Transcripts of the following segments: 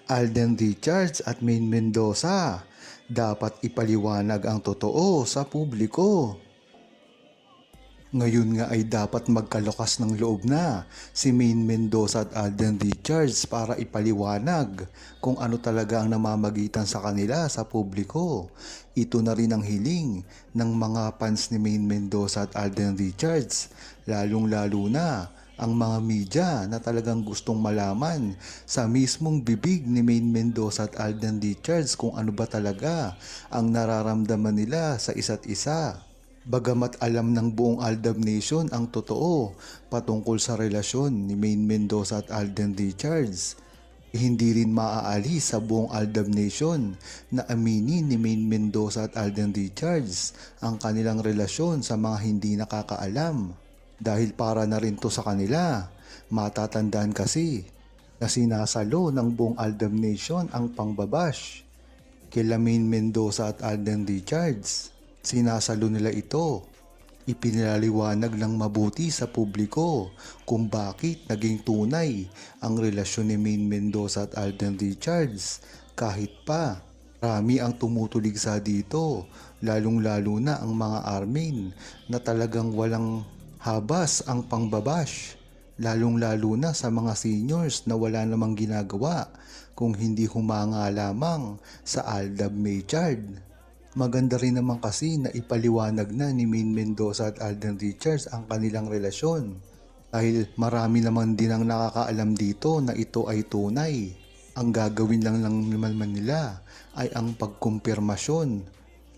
Alden Richards at Maine Mendoza, dapat ipaliwanag ang totoo sa publiko. Ngayon nga ay dapat magkalakas ng loob na si Maine Mendoza at Alden Richards para ipaliwanag kung ano talaga ang namamagitan sa kanila sa publiko. Ito na rin ang hiling ng mga fans ni Maine Mendoza at Alden Richards, lalong-lalo na ang mga media na talagang gustong malaman sa mismong bibig ni Maine Mendoza at Alden Richards kung ano ba talaga ang nararamdaman nila sa isa't isa. Bagamat alam ng buong Aldab Nation ang totoo patungkol sa relasyon ni Maine Mendoza at Alden Richards, hindi rin maaalis sa buong Aldab Nation na aminin ni Maine Mendoza at Alden Richards ang kanilang relasyon sa mga hindi nakakaalam. Dahil para na rin to sa kanila, matatandaan kasi na sinasalo ng buong Aldab Nation ang pangbabash kila Maine Mendoza at Alden Richards. Sinasalo nila ito. Ipinaliwanag ng mabuti sa publiko kung bakit naging tunay ang relasyon ni Maine Mendoza at Alden Richards kahit pa marami ang tumutulig sa dito, lalong-lalo na ang mga armin na talagang walang habas ang pangbabash, lalong-lalo na sa mga seniors na wala namang ginagawa kung hindi humanga lamang sa Aldab Maychard. Maganda rin naman kasi na ipaliwanag na ni Maine Mendoza at Alden Richards ang kanilang relasyon. Dahil marami naman din ang nakakaalam dito na ito ay tunay. Ang gagawin lang naman nila ay ang pagkumpirmasyon,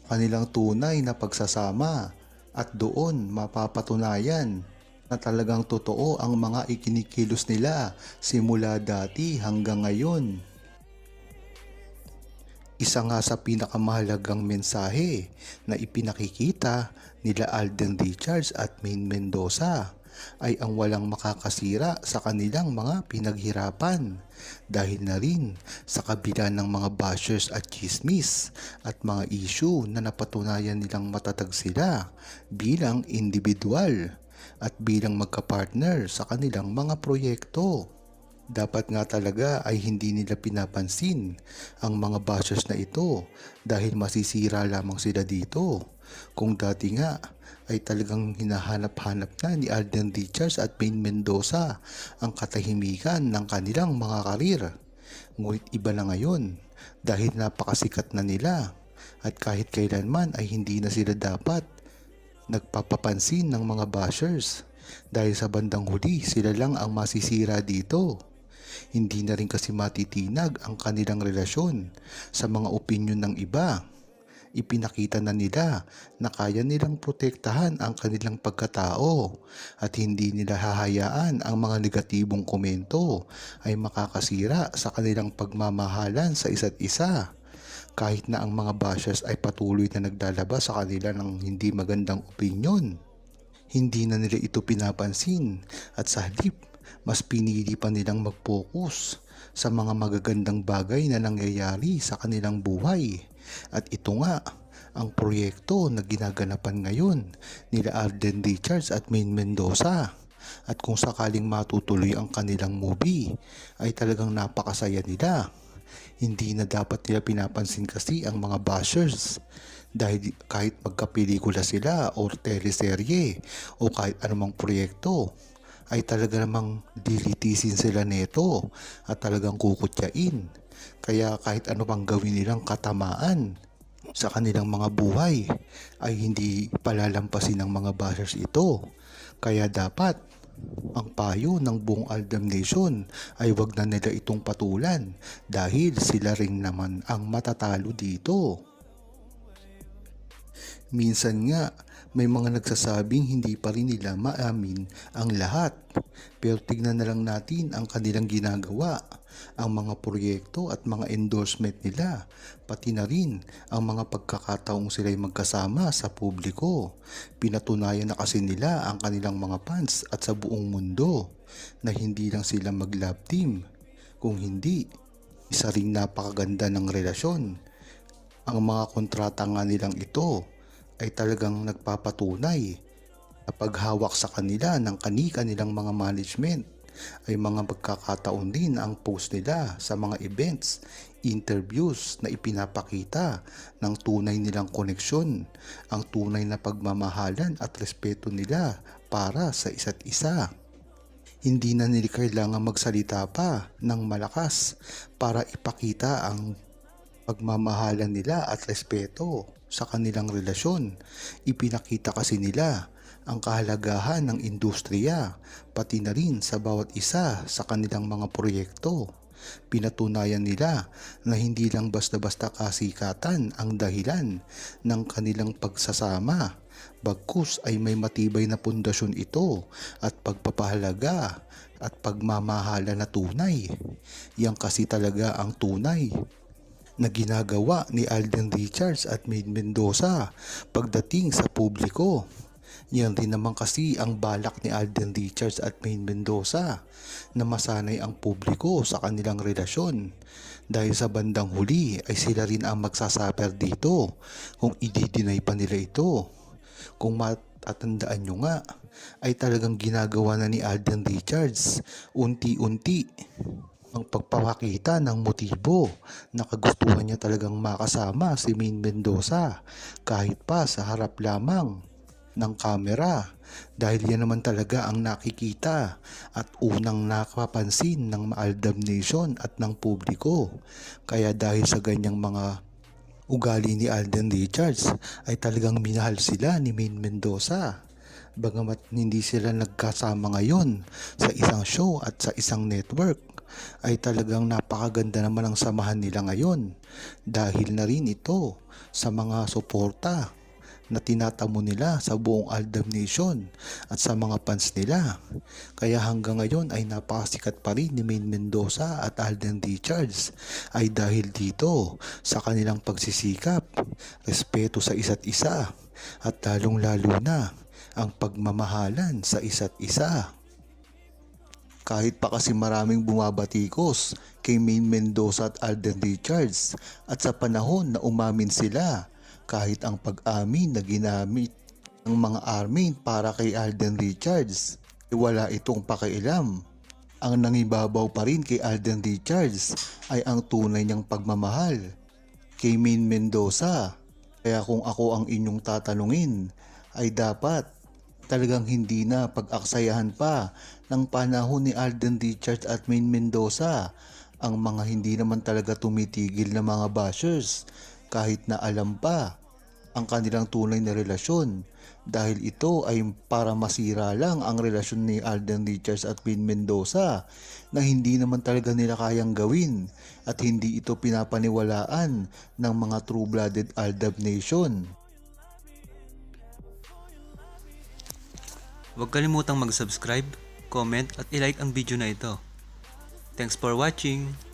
kanilang tunay na pagsasama, at doon mapapatunayan na talagang totoo ang mga ikinikilos nila simula dati hanggang ngayon. Isa nga sa pinakamahalagang mensahe na ipinakikita nila Alden Richards at Maine Mendoza ay ang walang makakasira sa kanilang mga pinaghirapan dahil na rin sa kabila ng mga bashers at chismis at mga issue na napatunayan nilang matatag sila bilang individual at bilang magkapartner sa kanilang mga proyekto. Dapat nga talaga ay hindi nila pinapansin ang mga bashers na ito dahil masisira lamang sila dito. Kung dati nga ay talagang hinahanap-hanap na ni Alden Richards at Maine Mendoza ang katahimikan ng kanilang mga karir. Ngunit iba na ngayon dahil napakasikat na nila at kahit kailanman ay hindi na sila dapat nagpapapansin ng mga bashers dahil sa bandang huli sila lang ang masisira dito. Hindi na rin kasi matitinag ang kanilang relasyon sa mga opinyon ng iba. Ipinakita na nila na kaya nilang protektahan ang kanilang pagkatao at hindi nila hahayaan ang mga negatibong komento ay makakasira sa kanilang pagmamahalan sa isa't isa. Kahit na ang mga bashers ay patuloy na naglalabas sa kanila ng hindi magandang opinyon, hindi na nila ito pinapansin at sa halip mas pinili pa nilang mag-focus sa mga magagandang bagay na nangyayari sa kanilang buhay. At ito nga ang proyekto na ginaganapan ngayon nila Alden Richards at Maine Mendoza. At kung sakaling matutuloy ang kanilang movie ay talagang napakasaya nila. Hindi na dapat nila pinapansin kasi ang mga bashers dahil kahit magkapelikula sila o teleserye o kahit anumang proyekto ay talaga namang dilitisin sila neto at talagang kukutyain. Kaya kahit ano pang gawin nilang katamaan sa kanilang mga buhay ay hindi palalampasin ng mga bashers ito. Kaya dapat ang payo ng buong Aldab Nation ay wag na nila itong patulan dahil sila rin naman ang matatalo dito. Minsan nga, may mga nagsasabing hindi pa rin nila maamin ang lahat. Pero tignan na lang natin ang kanilang ginagawa, ang mga proyekto at mga endorsement nila, pati na rin ang mga pagkakataong sila'y magkasama sa publiko. Pinatunayan na kasi nila ang kanilang mga fans at sa buong mundo na hindi lang sila mag-love team, kung hindi, isa ring napakaganda ng relasyon. Ang mga kontrata nga nilang ito ay talagang nagpapatunay na paghawak sa kanila ng kanilang mga management ay mga pagkakataon din ang post nila sa mga events, interviews na ipinapakita ng tunay nilang koneksyon, ang tunay na pagmamahalan at respeto nila para sa isa't isa. Hindi na nila kailangan magsalita pa ng malakas para ipakita ang pagmamahalan nila at respeto sa kanilang relasyon. Ipinakita kasi nila ang kahalagahan ng industriya, pati na rin sa bawat isa sa kanilang mga proyekto. Pinatunayan nila na hindi lang basta-basta kasikatan ang dahilan ng kanilang pagsasama. Bagkus ay may matibay na pundasyon ito at pagpapahalaga at pagmamahala na tunay. Yan kasi talaga ang tunay na ginagawa ni Alden Richards at Maine Mendoza pagdating sa publiko. Yan din naman kasi ang balak ni Alden Richards at Maine Mendoza na masanay ang publiko sa kanilang relasyon. Dahil sa bandang huli ay sila rin ang magsasuffer dito kung i-deny pa nila ito. Kung matatandaan nyo nga ay talagang ginagawa na ni Alden Richards unti-unti ang pagpapakita ng motibo na kagustuhan niya talagang makasama si Maine Mendoza kahit pa sa harap lamang ng kamera, dahil yan naman talaga ang nakikita at unang nakapansin ng Maaldab Nation at ng publiko. Kaya dahil sa ganyang mga ugali ni Alden Richards ay talagang minahal sila ni Maine Mendoza. Bagamat hindi sila nagkasama ngayon sa isang show at sa isang network, ay talagang napakaganda naman ang samahan nila ngayon dahil na rin ito sa mga suporta na tinatamo nila sa buong Aldab Nation at sa mga fans nila. Kaya hanggang ngayon ay napakasikat pa rin ni Maine Mendoza at Alden Richards ay dahil dito sa kanilang pagsisikap, respeto sa isa't isa at lalong lalo na ang pagmamahalan sa isa't isa. Kahit pa kasi maraming bumabatikos kay Maine Mendoza at Alden Richards at sa panahon na umamin sila, kahit ang pag-amin na ginamit ng mga army para kay Alden Richards, wala itong pakialam. Ang nangibabaw pa rin kay Alden Richards ay ang tunay niyang pagmamahal kay Maine Mendoza. Kaya kung ako ang inyong tatanungin, ay dapat talagang hindi na pag-aksayahan pa ng panahon ni Alden Richards at Maine Mendoza ang mga hindi naman talaga tumitigil na mga bashers kahit na alam pa ang kanilang tunay na relasyon, dahil ito ay para masira lang ang relasyon ni Alden Richards at Maine Mendoza na hindi naman talaga nila kayang gawin at hindi ito pinapaniwalaan ng mga true-blooded Aldab Nation. Huwag kalimutang mag-subscribe, comment at i-like ang video na ito. Thanks for watching!